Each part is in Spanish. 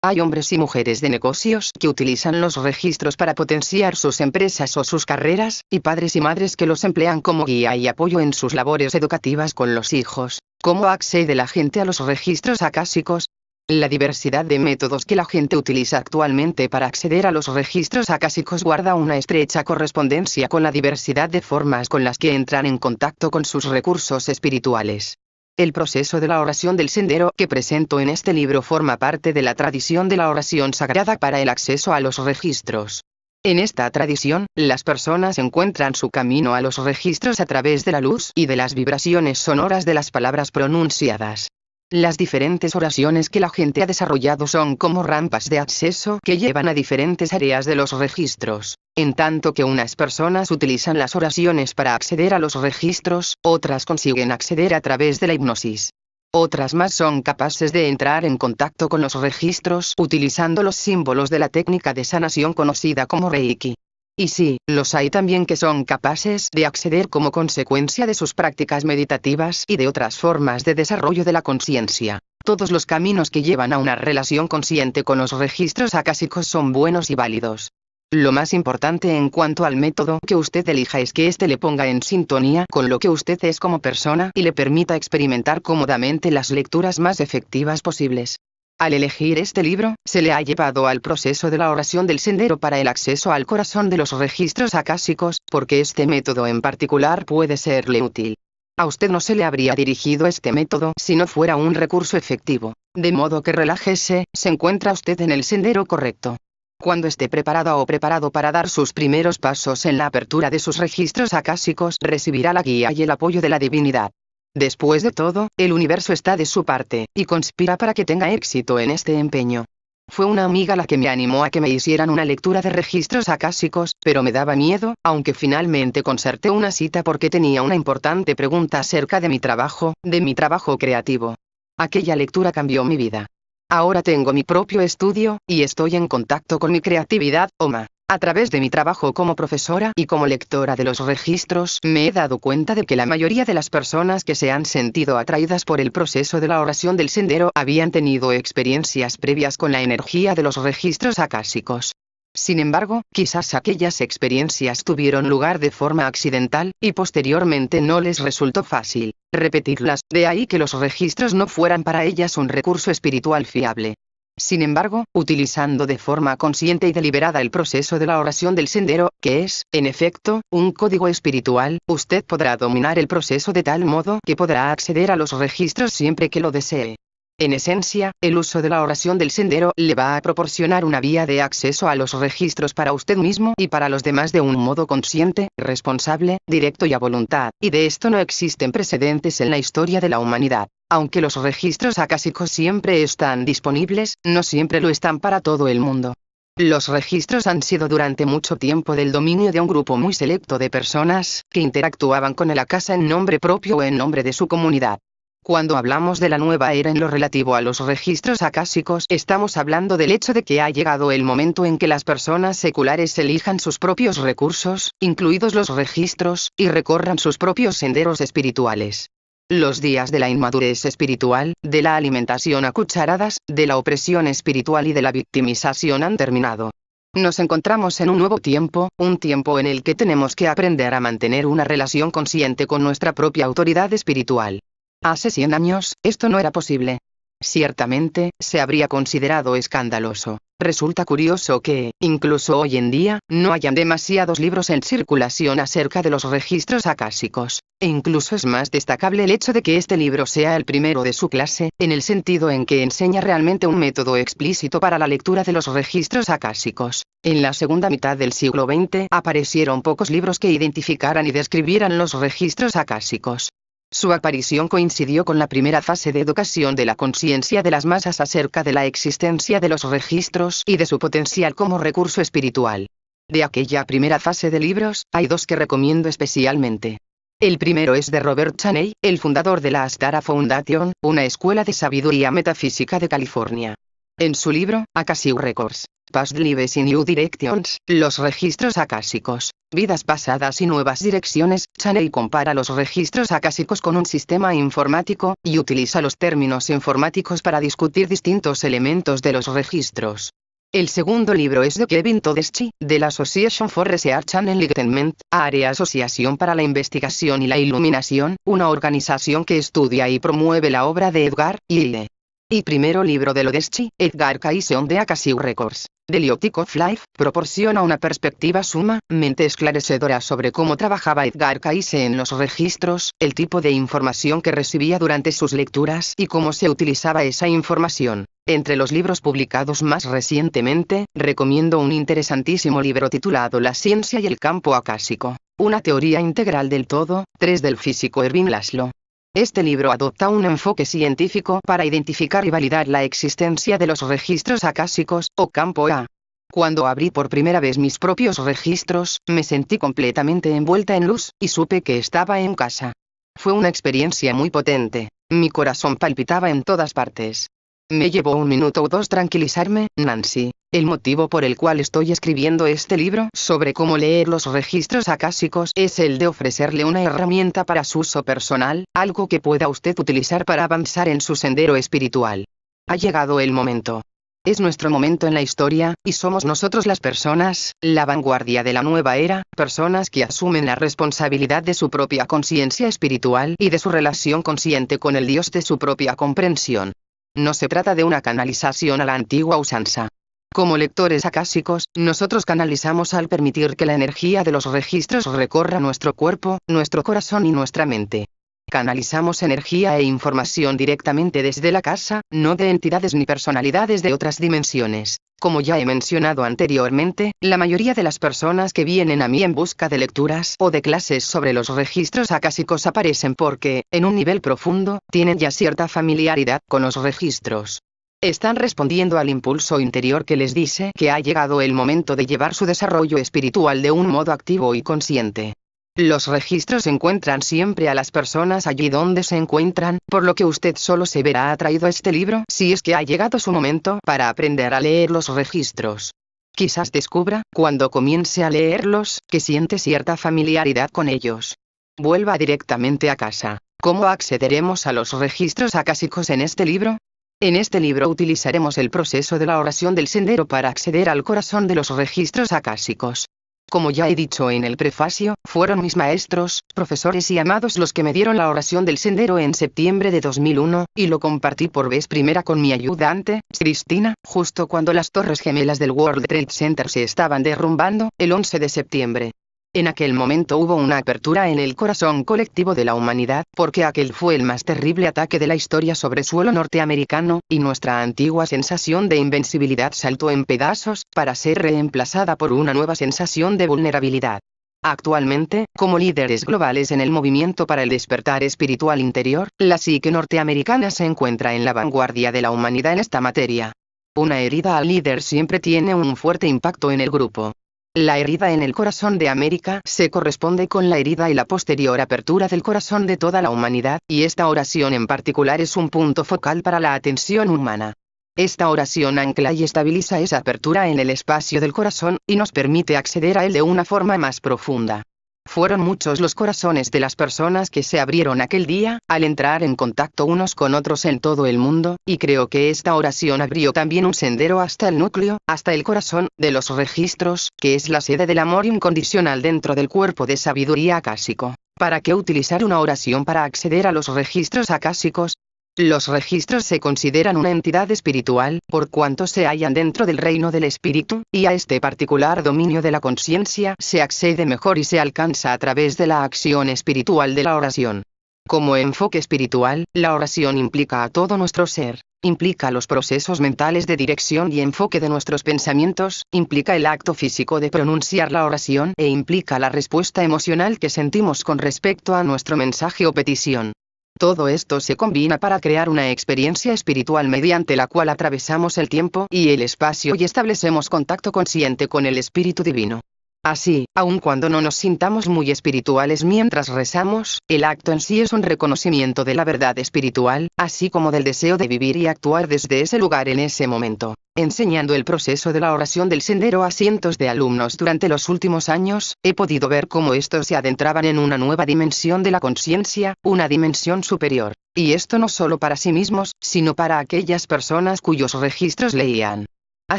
Hay hombres y mujeres de negocios que utilizan los registros para potenciar sus empresas o sus carreras, y padres y madres que los emplean como guía y apoyo en sus labores educativas con los hijos. ¿Cómo accede la gente a los registros acásicos? La diversidad de métodos que la gente utiliza actualmente para acceder a los registros acásicos guarda una estrecha correspondencia con la diversidad de formas con las que entran en contacto con sus recursos espirituales. El proceso de la oración del sendero que presento en este libro forma parte de la tradición de la oración sagrada para el acceso a los registros. En esta tradición, las personas encuentran su camino a los registros a través de la luz y de las vibraciones sonoras de las palabras pronunciadas. Las diferentes oraciones que la gente ha desarrollado son como rampas de acceso que llevan a diferentes áreas de los registros. En tanto que unas personas utilizan las oraciones para acceder a los registros, otras consiguen acceder a través de la hipnosis. Otras más son capaces de entrar en contacto con los registros utilizando los símbolos de la técnica de sanación conocida como Reiki. Y sí, los hay también que son capaces de acceder como consecuencia de sus prácticas meditativas y de otras formas de desarrollo de la conciencia. Todos los caminos que llevan a una relación consciente con los registros acásicos son buenos y válidos. Lo más importante en cuanto al método que usted elija es que éste le ponga en sintonía con lo que usted es como persona y le permita experimentar cómodamente las lecturas más efectivas posibles. Al elegir este libro, se le ha llevado al proceso de la oración del sendero para el acceso al corazón de los registros acásicos, porque este método en particular puede serle útil. A usted no se le habría dirigido este método si no fuera un recurso efectivo. De modo que relájese, se encuentra usted en el sendero correcto. Cuando esté preparada o preparado para dar sus primeros pasos en la apertura de sus registros acásicos, recibirá la guía y el apoyo de la divinidad. Después de todo, el universo está de su parte, y conspira para que tenga éxito en este empeño. Fue una amiga la que me animó a que me hicieran una lectura de registros acásicos, pero me daba miedo, aunque finalmente concerté una cita porque tenía una importante pregunta acerca de mi trabajo creativo. Aquella lectura cambió mi vida. Ahora tengo mi propio estudio, y estoy en contacto con mi creatividad, OMA. A través de mi trabajo como profesora y como lectora de los registros, me he dado cuenta de que la mayoría de las personas que se han sentido atraídas por el proceso de la oración del sendero habían tenido experiencias previas con la energía de los registros acásicos. Sin embargo, quizás aquellas experiencias tuvieron lugar de forma accidental, y posteriormente no les resultó fácil repetirlas, de ahí que los registros no fueran para ellas un recurso espiritual fiable. Sin embargo, utilizando de forma consciente y deliberada el proceso de la oración del sendero, que es, en efecto, un código espiritual, usted podrá dominar el proceso de tal modo que podrá acceder a los registros siempre que lo desee. En esencia, el uso de la oración del sendero le va a proporcionar una vía de acceso a los registros para usted mismo y para los demás de un modo consciente, responsable, directo y a voluntad, y de esto no existen precedentes en la historia de la humanidad. Aunque los registros acásicos siempre están disponibles, no siempre lo están para todo el mundo. Los registros han sido durante mucho tiempo del dominio de un grupo muy selecto de personas, que interactuaban con el acasa en nombre propio o en nombre de su comunidad. Cuando hablamos de la nueva era en lo relativo a los registros acásicos, estamos hablando del hecho de que ha llegado el momento en que las personas seculares elijan sus propios recursos, incluidos los registros, y recorran sus propios senderos espirituales. Los días de la inmadurez espiritual, de la alimentación a cucharadas, de la opresión espiritual y de la victimización han terminado. Nos encontramos en un nuevo tiempo, un tiempo en el que tenemos que aprender a mantener una relación consciente con nuestra propia autoridad espiritual. Hace 100 años, esto no era posible. Ciertamente, se habría considerado escandaloso. Resulta curioso que, incluso hoy en día, no hayan demasiados libros en circulación acerca de los registros acásicos. E incluso es más destacable el hecho de que este libro sea el primero de su clase, en el sentido en que enseña realmente un método explícito para la lectura de los registros acásicos. En la segunda mitad del siglo XX aparecieron pocos libros que identificaran y describieran los registros acásicos. Su aparición coincidió con la primera fase de educación de la conciencia de las masas acerca de la existencia de los registros y de su potencial como recurso espiritual. De aquella primera fase de libros, hay dos que recomiendo especialmente. El primero es de Robert Chaney, el fundador de la Astara Foundation, una escuela de sabiduría metafísica de California. En su libro, Akashic Records, Past Lives y New Directions, los registros acásicos, vidas pasadas y nuevas direcciones, Chaney compara los registros acásicos con un sistema informático, y utiliza los términos informáticos para discutir distintos elementos de los registros. El segundo libro es de Kevin Todeschi, de la Association for Research and Enlightenment, Área Asociación para la Investigación y la Iluminación, una organización que estudia y promueve la obra de EdgarIlle. Y primero libro de Todeschi, Edgar Cayce on the Akashic Records, The Logic of Life, proporciona una perspectiva sumamente esclarecedora sobre cómo trabajaba Edgar Cayce en los registros, el tipo de información que recibía durante sus lecturas y cómo se utilizaba esa información. Entre los libros publicados más recientemente, recomiendo un interesantísimo libro titulado La ciencia y el campo acásico, una teoría integral del todo, 3 del físico Erwin Laszlo. Este libro adopta un enfoque científico para identificar y validar la existencia de los registros acásicos, o campo A. Cuando abrí por primera vez mis propios registros, me sentí completamente envuelta en luz, y supe que estaba en casa. Fue una experiencia muy potente. Mi corazón palpitaba en todas partes. Me llevó 1 minuto o 2 tranquilizarme, Nancy. El motivo por el cual estoy escribiendo este libro sobre cómo leer los registros acásicos es el de ofrecerle una herramienta para su uso personal, algo que pueda usted utilizar para avanzar en su sendero espiritual. Ha llegado el momento. Es nuestro momento en la historia, y somos nosotros las personas, la vanguardia de la nueva era, personas que asumen la responsabilidad de su propia conciencia espiritual y de su relación consciente con el Dios de su propia comprensión. No se trata de una canalización a la antigua usanza. Como lectores acásicos, nosotros canalizamos al permitir que la energía de los registros recorra nuestro cuerpo, nuestro corazón y nuestra mente. Canalizamos energía e información directamente desde la casa, no de entidades ni personalidades de otras dimensiones. Como ya he mencionado anteriormente, la mayoría de las personas que vienen a mí en busca de lecturas o de clases sobre los registros acásicos aparecen porque, en un nivel profundo, tienen ya cierta familiaridad con los registros. Están respondiendo al impulso interior que les dice que ha llegado el momento de llevar su desarrollo espiritual de un modo activo y consciente. Los registros encuentran siempre a las personas allí donde se encuentran, por lo que usted solo se verá atraído a este libro si es que ha llegado su momento para aprender a leer los registros. Quizás descubra, cuando comience a leerlos, que siente cierta familiaridad con ellos. Vuelva directamente a casa. ¿Cómo accederemos a los registros acásicos en este libro? En este libro utilizaremos el proceso de la oración del sendero para acceder al corazón de los registros acásicos. Como ya he dicho en el prefacio, fueron mis maestros, profesores y amados los que me dieron la oración del sendero en septiembre de 2001, y lo compartí por vez primera con mi ayudante, Cristina, justo cuando las torres gemelas del World Trade Center se estaban derrumbando, el 11 de septiembre. En aquel momento hubo una apertura en el corazón colectivo de la humanidad, porque aquel fue el más terrible ataque de la historia sobre suelo norteamericano, y nuestra antigua sensación de invencibilidad saltó en pedazos, para ser reemplazada por una nueva sensación de vulnerabilidad. Actualmente, como líderes globales en el movimiento para el despertar espiritual interior, la psique norteamericana se encuentra en la vanguardia de la humanidad en esta materia. Una herida al líder siempre tiene un fuerte impacto en el grupo. La herida en el corazón de América se corresponde con la herida y la posterior apertura del corazón de toda la humanidad, y esta oración en particular es un punto focal para la atención humana. Esta oración ancla y estabiliza esa apertura en el espacio del corazón, y nos permite acceder a él de una forma más profunda. Fueron muchos los corazones de las personas que se abrieron aquel día, al entrar en contacto unos con otros en todo el mundo, y creo que esta oración abrió también un sendero hasta el núcleo, hasta el corazón, de los registros, que es la sede del amor incondicional dentro del cuerpo de sabiduría acásico. ¿Para qué utilizar una oración para acceder a los registros acásicos? Los registros se consideran una entidad espiritual, por cuanto se hallan dentro del reino del espíritu, y a este particular dominio de la conciencia se accede mejor y se alcanza a través de la acción espiritual de la oración. Como enfoque espiritual, la oración implica a todo nuestro ser, implica los procesos mentales de dirección y enfoque de nuestros pensamientos, implica el acto físico de pronunciar la oración e implica la respuesta emocional que sentimos con respecto a nuestro mensaje o petición. Todo esto se combina para crear una experiencia espiritual mediante la cual atravesamos el tiempo y el espacio y establecemos contacto consciente con el Espíritu Divino. Así, aun cuando no nos sintamos muy espirituales mientras rezamos, el acto en sí es un reconocimiento de la verdad espiritual, así como del deseo de vivir y actuar desde ese lugar en ese momento. Enseñando el proceso de la oración del sendero a cientos de alumnos durante los últimos años, he podido ver cómo estos se adentraban en una nueva dimensión de la conciencia, una dimensión superior. Y esto no solo para sí mismos, sino para aquellas personas cuyos registros leían. Ha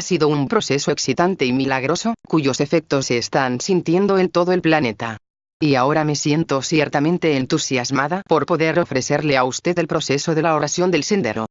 sido un proceso excitante y milagroso, cuyos efectos se están sintiendo en todo el planeta. Y ahora me siento ciertamente entusiasmada por poder ofrecerle a usted el proceso de la oración del sendero.